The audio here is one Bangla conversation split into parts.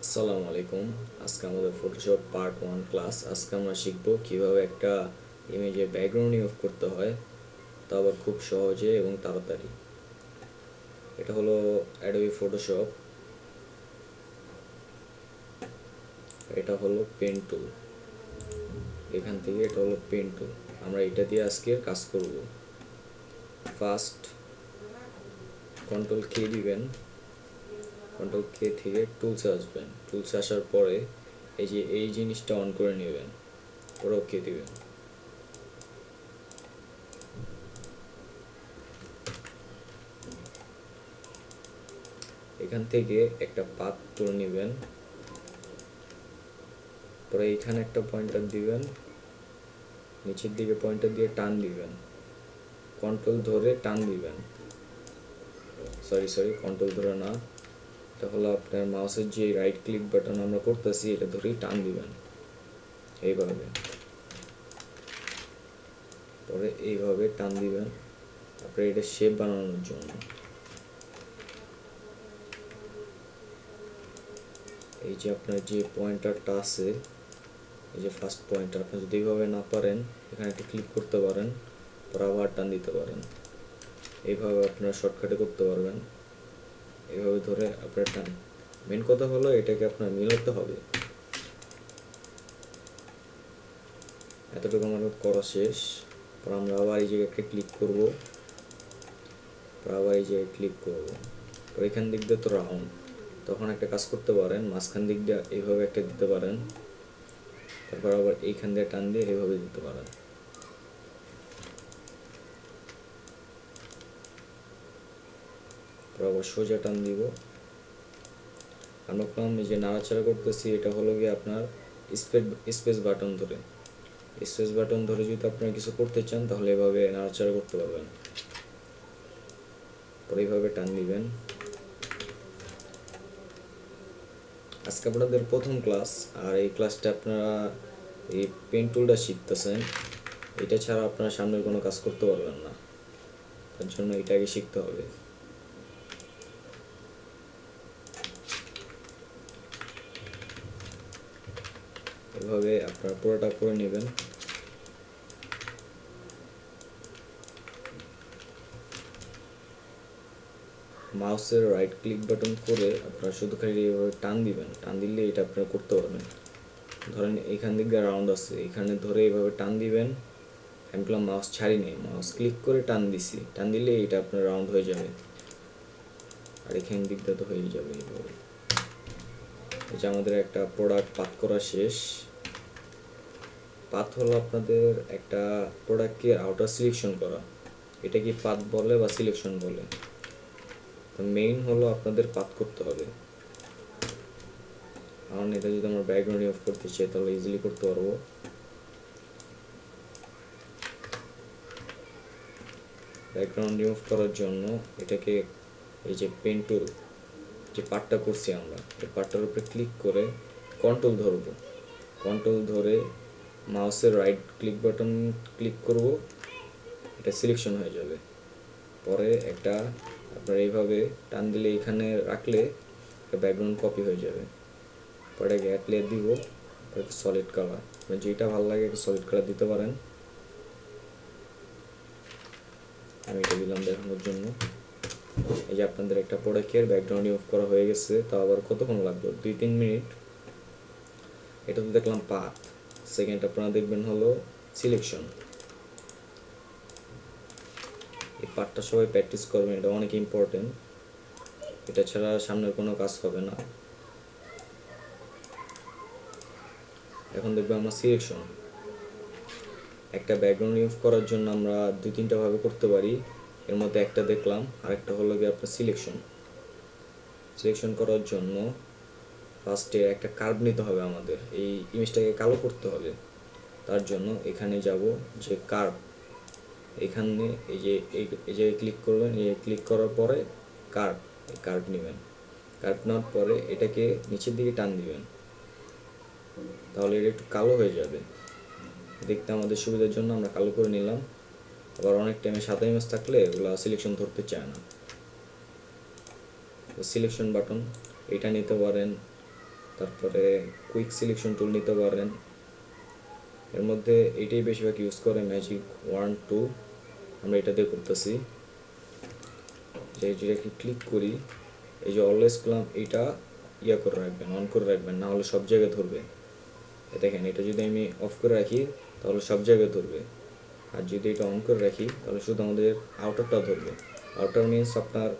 আসসালামু আলাইকুম। আজকে আমাদের ফটোশপ পার্ট 1 ক্লাস। আজকে আমরা শিখব কিভাবে একটা ইমেজে ব্যাকগ্রাউন্ড রিমুভ করতে হয়, তা আবার খুব সহজে এবং তাড়াতাড়ি। এটা হলো অ্যাডোবি ফটোশপ, এটা হলো পেন টুল। এখান থেকে এটা হলো পেন টুল। আমরা এটা দিয়ে আজকে কাজ করব। ফার্স্ট কন্ট্রোল কে দিবেন, কন্ট্রোল কে থেকে টুলসে আসবেন। টুলসে আসার পরে এই জিনিসটা অন করে নেবেন, পরে ওকে দিবেন। এখান থেকে একটা পাথ তুলে নেবেন, পরে এখানে একটা পয়েন্টার দিবেন, নিচের দিকে পয়েন্টার দিয়ে টান দিবেন, কন্ট্রোল ধরে টান দিবেন। সরি কন্ট্রোল ধরে না, এটা হলো আপনার মাউসের যে রাইট ক্লিক বাটন আমরা করতেছি, এটা ধরেই টান দিবেন এইভাবে, পরে এইভাবে টান দিবেন তারপরে এটা শেপ বানানোর জন্য। এই যে আপনার যে পয়েন্টারটা আছে, এই যে ফার্স্ট পয়েন্টার, আপনি যদি এইভাবে না পারেন এখানে একটা ক্লিক করতে পারেন, পর আবার টান দিতে পারেন। এইভাবে আপনারা শর্টকাটে করতে পারবেন। এইভাবে ধরে আপনার টান। মেন কথা হলো এটাকে আপনার মিলাতে হবে। এতটুকু আমাদের করা শেষ। পর আমরা আবার এই জায়গায় ক্লিক করব, পর আবার এই জায়গায় ক্লিক করব, পর এখান দিক দিয়ে তো রাউন্ড, তখন একটা কাজ করতে পারেন, মাঝখান দিক দিয়ে এইভাবে একটা দিতে পারেন, তারপর আবার এইখান দিয়ে টান দিয়ে এইভাবে দিতে পারেন। পর আবার সোজা টান দিব। আমরা এই যে নাড়াচাড়া করতেছি, এটা হলো গিয়ে আপনার স্পেস বাটন ধরে। স্পেস বাটন ধরে যদি আপনারা কিছু করতে চান তাহলে এভাবে নাড়াচাড়া করতে পারবেন। পরে এইভাবে টান দিবেন। আজকে আপনাদের প্রথম ক্লাস, আর এই ক্লাসটা আপনারা এই পেন টুলটা শিখতেছেন। এটা ছাড়া আপনারা সামনের কোনো কাজ করতে পারবেন না, তার জন্য এটা আগে শিখতে হবে। এভাবে আপনারা পুরোটা করে নেবেন। মাউসের রাইট ক্লিক বাটন করে আপনারা শুধু খালি এইভাবে টান দিবেন, টান দিলে এটা আপনারা করতে পারবেন। ধরেন এইখান দিকে রাউন্ড আছে, এখানে ধরে এইভাবে টান দিবেন। আমি বললাম মাউস ছাড়ি নেই, মাউস ক্লিক করে টান দিছি, টান দিলে এটা আপনার রাউন্ড হয়ে যাবে, আর এখান দিকটা তো হয়ে যাবে এইভাবে। এই যে আমাদের একটা প্রোডাক্ট পাথ করা শেষ। পাথ হলো আপনাদের একটা প্রোডাক্টকে আউটার সিলেকশন করা, এটা কি পাথ বলে বা সিলেকশন বলে। তো মেইন হলো আপনাদের পাথ করতে হবে, কারণ এটা যদি আমরা ব্যাকগ্রাউন্ড রিমুভ করতে চাই তাহলে ইজিলি করতে পারবো। ব্যাকগ্রাউন্ড রিমুভ করার জন্য এটাকে এই যে পেন টুল যে পার্টটা করছি আমরা, এই পার্টটার উপরে ক্লিক করে কন্ট্রোল ধরবো, কন্ট্রোল ধরে মাউসের রাইট ক্লিক বাটন ক্লিক করব, এটা সিলেকশন হয়ে যাবে। পরে একটা আপনার এইভাবে টান দিলে এখানে রাখলে একটা ব্যাকগ্রাউন্ড কপি হয়ে যাবে। পরে গ্যাট লেয়ার দিব, সলিড কালার, যেটা ভালো লাগে একটা সলিড কালার দিতে পারেন। আমি এটা দিলাম দেখানোর জন্য। এই যে আপনাদের একটা প্রোডাক্টের ব্যাকগ্রাউন্ড রিমুভ করা হয়ে গেছে, তাও আবার কতক্ষণ লাগলো, 2-3 মিনিট। এটা তো দেখলাম পাথ। সেকেন্ড আপনারা দেখবেন হলো সিলেকশন। এই পার্টটা সবাই প্র্যাকটিস করবেন, এটা অনেক ইম্পর্টেন্ট, এটা ছাড়া সামনের কোনো কাজ হবে না। এখন দেখবো আমরা সিলেকশন। একটা ব্যাকগ্রাউন্ড রিমুভ করার জন্য আমরা 2-3টা ভাবে করতে পারি, এর মধ্যে একটা দেখলাম, আরেকটা হলো গিয়ে আপনার সিলেকশন। সিলেকশন করার জন্য ফার্স্টে একটা কার্ভ নিতে হবে আমাদের, এই ইমেজটাকে কালো করতে হবে। তার জন্য এখানে যাব যে কার্ভ, এখানে এই যে ক্লিক করবেন, এই ক্লিক করার পরে কার্ভ, এই কার্ভ নেবেন। কার্ভ নেওয়ার পরে এটাকে নিচের দিকে টান দিবেন, তাহলে এটা একটু কালো হয়ে যাবে। দেখতে আমাদের সুবিধার জন্য আমরা কালো করে নিলাম। আবার অনেক টাইমে সাদা ইমেজ থাকলে ওগুলো সিলেকশন ধরতে চায় না। সিলেকশন বাটন এটা নিতে পারেন, তারপরে কুইক সিলেকশন টুল নিতে পারেন। এর মধ্যে এটাই বেশিরভাগ ইউজ করে, ম্যাজিক 1 2। আমরা এটা দিয়ে করতেছি। যেটাকে ক্লিক করি, এই যে অলওয়েজ করলাম, এটা ইয়া করে রাখবেন, অন করে রাখবেন, না হলে সব জায়গায় ধরবে। দেখেন এটা যদি আমি অফ করে রাখি তাহলে সব জায়গায় ধরবে, আর যদি এটা অন করে রাখি তাহলে শুধু আমাদের আউটারটা ধরবে। আউটার মিনস আপনার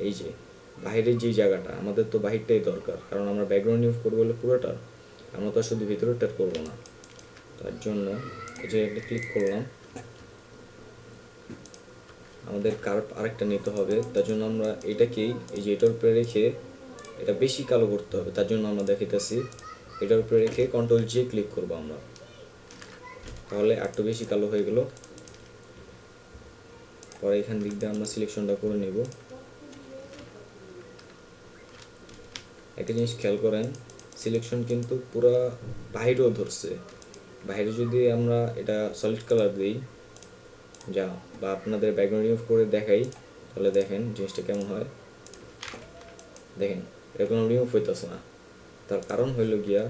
এই যে বাইরের যেই জায়গাটা, আমাদের তো বাহিরটাই দরকার, কারণ আমরা ব্যাকগ্রাউন্ড ইউজ করবো বলে পুরোটা, আমরা তো শুধু ভিতরেরটা করবো না। তার জন্য এই যে একটা ক্লিক করলাম, আমাদের কার্ভ আরেকটা নিতে হবে। তার জন্য আমরা এটাকেই এই যে এটার উপরে রেখে এটা বেশি কালো করতে হবে। তার জন্য আমরা দেখাইতেছি এটার উপরে রেখে কন্ট্রোল জি ক্লিক করবো আমরা, তাহলে একটু বেশি কালো হয়ে গেল। পরে এখান দিক দিয়ে আমরা সিলেকশনটা করে নেব। একটা জিনিস খেয়াল করেন, সিলেকশন কিন্তু পুরা বাইরেও ধরছে। বাইরে যদি আমরা এটা সলিড কালার দিই যা, বা আপনাদের ব্যাকগ্রাউন্ড রিমুভ করে দেখাই, তাহলে দেখেন জিনিসটা কেমন হয়। দেখেন এটা কোনো রিমুভ হইতেছে না। তার কারণ হইল গিয়া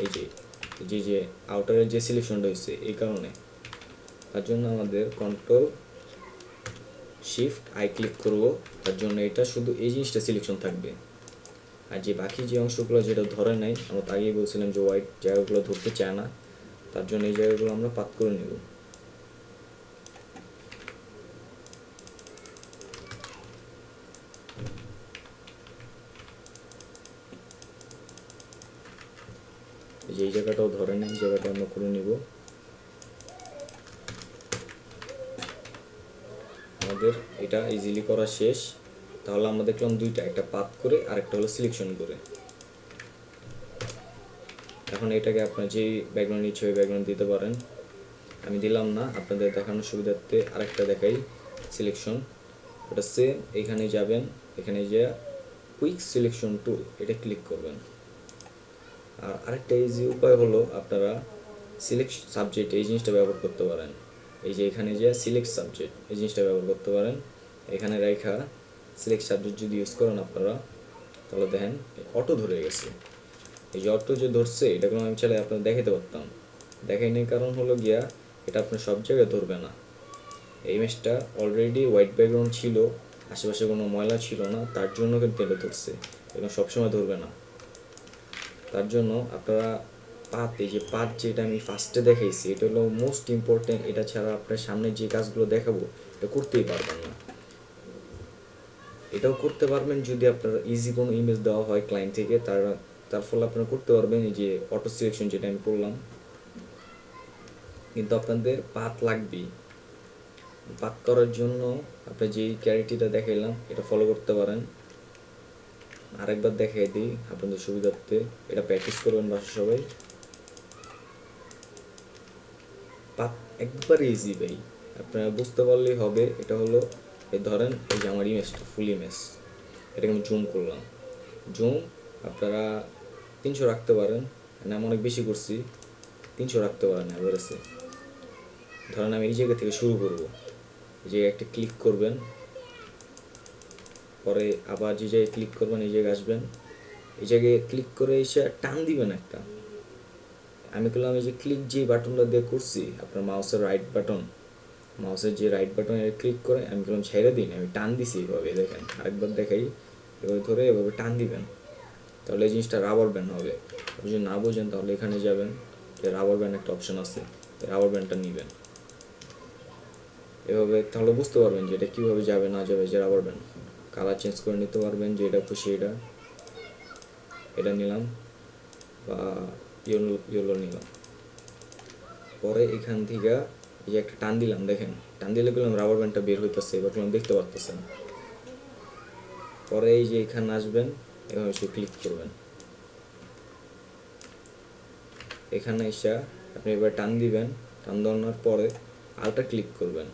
এই যে যে যে আউটারের যে সিলেকশনটা হয়েছে এই কারণে। তার জন্য আমাদের কন্ট্রোল শিফট আই ক্লিক করব, তার জন্য এটা শুধু এই জিনিসটা সিলেকশন থাকবে। আর যে বাকি যে অংশগুলো যেটা ধরে নাই, আমরা তো আগেই বলছিলাম যে হোয়াইট জায়গাগুলো ধরতে চায় না, তার জন্য এই জায়গাগুলো আমরা পাত করে নেব। এই জায়গাটাও ধরে নেই, এই জায়গাটা আমরা করে নেব। আমাদের এটা ইজিলি করা শেষ। তাহলে আমরা দেখলাম দুইটা, একটা পাত করে আর একটা হলো সিলেকশন করে। এখন এটাকে আপনার যেই ব্যাকগ্রাউন্ড ইচ্ছে ওই ব্যাকগ্রাউন্ড দিতে পারেন। আমি দিলাম না, আপনাদের দেখানোর সুবিধার্থে আরেকটা দেখাই সিলেকশন। ওটা সেম, এখানে যাবেন, এখানে যে কুইক সিলেকশন টুল এটা ক্লিক করবেন। আর আরেকটা ইজি উপায় হলো আপনারা সিলেক্ট সাবজেক্ট এই জিনিসটা ব্যবহার করতে পারেন। এই যে এখানে যে সিলেক্ট সাবজেক্ট এই জিনিসটা ব্যবহার করতে পারেন। এখানে রেখা সিলেক্ট সাবজেক্ট যদি ইউজ করেন আপনারা, তাহলে দেখেন অটো ধরে গেছে। এই যে অটো যে ধরছে এটা কোনো আমি চাইলে আপনার দেখাতে পারতাম, দেখাই নেই কারণ হলো গিয়া এটা আপনার সব জায়গায় ধরবে না। এই ইমেজটা অলরেডি হোয়াইট ব্যাকগ্রাউন্ড ছিল, আশেপাশে কোনো ময়লা ছিল না, তার জন্য কিন্তু এটা ধরছে, এবং সবসময় ধরবে না। তার জন্য আপনারা পাত, এই যে পাত যেটা আমি ফার্স্টে দেখাইছি এটা হলো মোস্ট ইম্পর্টেন্ট। এটা ছাড়া আপনার সামনে যে কাজগুলো দেখাবো এটা করতেই পারবেন না। এটাও করতে পারবেন যদি আপনার ইজি কোনো ইমেজ দেওয়া হয় ক্লায়েন্ট থেকে, তার ফলে আপনারা করতে পারবেন এই যে অটো সিলেকশন যেটা আমি করলাম। কিন্তু আপনাদের পাত লাগবেই। পাত করার জন্য আপনি যেই ক্যারেক্টারটা দেখাইলাম এটা ফলো করতে পারেন। আরেকবার দেখাই দিই আপনাদের সুবিধার্থে, এটা প্র্যাকটিস করবেন বাসা সবাই। পাত একবার ইজি ভাই, আপনারা বুঝতে পারলেই হবে। এটা হলো এই ধরেন এই যে আমার ইমেজটা ফুল ইমেজ, এটাকে আমি জুম করলাম। জুম আপনারা 300 রাখতে পারেন, মানে আমি অনেক বেশি করছি, 300 রাখতে পারেন অ্যাভারেজে। ধরেন আমি এই জায়গা থেকে শুরু করব, এই জায়গায় একটা ক্লিক করবেন, পরে আবার যে জায়গায় ক্লিক করবেন এই জায়গায় আসবেন, এই জায়গায় ক্লিক করে এসে টান দিবেন একটা। আমি করলাম এই যে ক্লিক যে বাটনটা দিয়ে করছি আপনার মাউসের রাইট বাটন, মাউসের যে রাইট বাটনে ক্লিক করে আমি করলাম ছেড়ে দিন, আমি টান দিছি এইভাবে। দেখেন আরেকবার দেখাই, এভাবে ধরে এভাবে টান দিবেন, তাহলে এই জিনিসটা রাবার ব্যান্ড হবে। আপনি যদি না বোঝেন তাহলে এখানে যাবেন, যে রাবার ব্যান্ড একটা অপশন আছে, রাবার ব্যান্ডটা নেবেন এভাবে, তাহলে বুঝতে পারবেন যে এটা কীভাবে যাবে না যাবে। যে রাবার ব্যান্ড কালার চেঞ্জ করে নিতে পারবেন, যে এটা খুশি এটা নিলাম, বা ইয়েলো নিলাম। পরে এখান থেকে এই যে একটা টান দিলাম, দেখেন টান দিলে গেলাম রাবার ব্যান্ডটা বের হইতেছে, এবার গেলাম দেখতে পারতেছেন। পরে এই যে এখানে আসবেন, এভাবে সে ক্লিক করবেন, এখানে এসে আপনি এবার টান দিবেন, টান দেওয়ার পরে আলটা ক্লিক করবেন,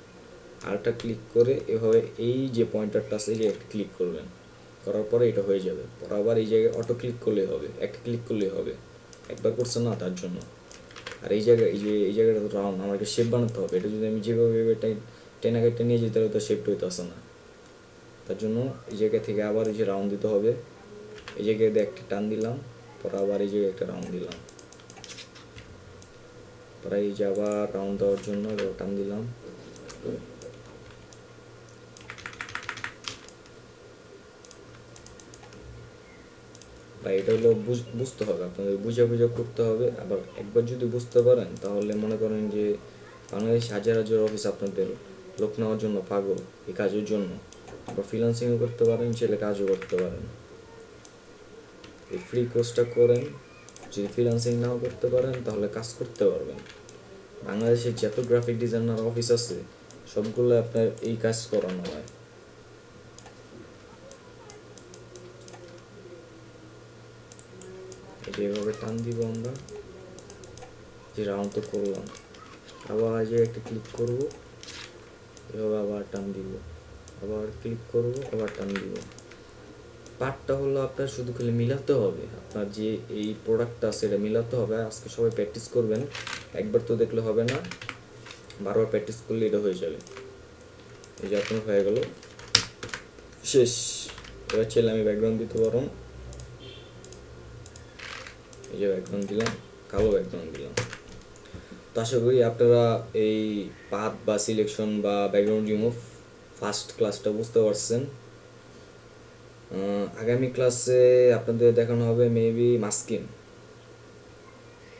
আলটা ক্লিক করে এভাবে এই যে পয়েন্টারটা আছে যে একটা ক্লিক করবেন, করার পরে এটা হয়ে যাবে। পরে আবার এই জায়গায় অটো ক্লিক করলেই হবে, একটা ক্লিক করলেই হবে, একবার করছে না তার জন্য। আর এই জায়গায় এই জায়গাটা তো রাউন্ড, আমাকে শেপ বানাতে হবে, এটা যদি আমি যেভাবে টেনে কেটে নিয়ে যেতে হলে তো শেপটা হইতে আসে না। তার জন্য এই জায়গা থেকে আবার এই যে রাউন্ড দিতে হবে, এই জায়গায় একটা টান দিলাম, পর আবার এই জায়গায় একটা রাউন্ড দিলাম, পর এই যে আবার রাউন্ড দেওয়ার জন্য টান দিলাম। বা এটা হলো বুঝতে হবে, আপনাদের বুঝা করতে হবে। আবার একবার যদি বুঝতে পারেন তাহলে মনে করেন যে বাংলাদেশ হাজার হাজার অফিস আপনাদের লোক নেওয়ার জন্য পাগল এই কাজের জন্য। আবার ফ্রিল্যান্সিংও করতে পারেন, ছেলে কাজও করতে পারেন। এই ফ্রি কোর্সটা করেন, যদি ফ্রিল্যান্সিং নাও করতে পারেন তাহলে কাজ করতে পারবেন। বাংলাদেশের যত গ্রাফিক ডিজাইনার অফিস আছে সবগুলো আপনার এই কাজ করানো হয়। যেভাবে টান দিব আমরা, যে রাউন্ড তো করলাম, আবার যে একটা ক্লিক করব, এভাবে আবার টান দিব, আবার ক্লিক করব, আবার টান দিব। পার্টটা হলো আপনার শুধু খালি মিলাতে হবে, আপনার যে এই প্রোডাক্টটা আছে এটা মিলাতে হবে। আজকে সবাই প্র্যাকটিস করবেন, একবার তো দেখলে হবে না, বারবার প্র্যাকটিস করলে এটা হয়ে যাবে। এই যে আপনার হয়ে গেল, শেষ। এবার চাইলে আমি ব্যাকগ্রাউন্ড দিতে পারো, এই যে ব্যাকগ্রাউন্ড দিলাম, কালো ব্যাকগ্রাউন্ড দিলাম। তো আশা করি আপনারা এই পাথ বা সিলেকশন বা ব্যাকগ্রাউন্ড রিমুভ ফার্স্ট ক্লাসটা বুঝতে পারছেন। আগামী ক্লাসে আপনাদের দেখানো হবে মেবি মাস্কিং।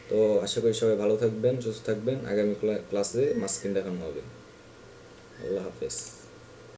তো আশা করি সবাই ভালো থাকবেন, সুস্থ থাকবেন। আগামী ক্লাসে মাস্কিং দেখানো হবে। আল্লাহ হাফেজ।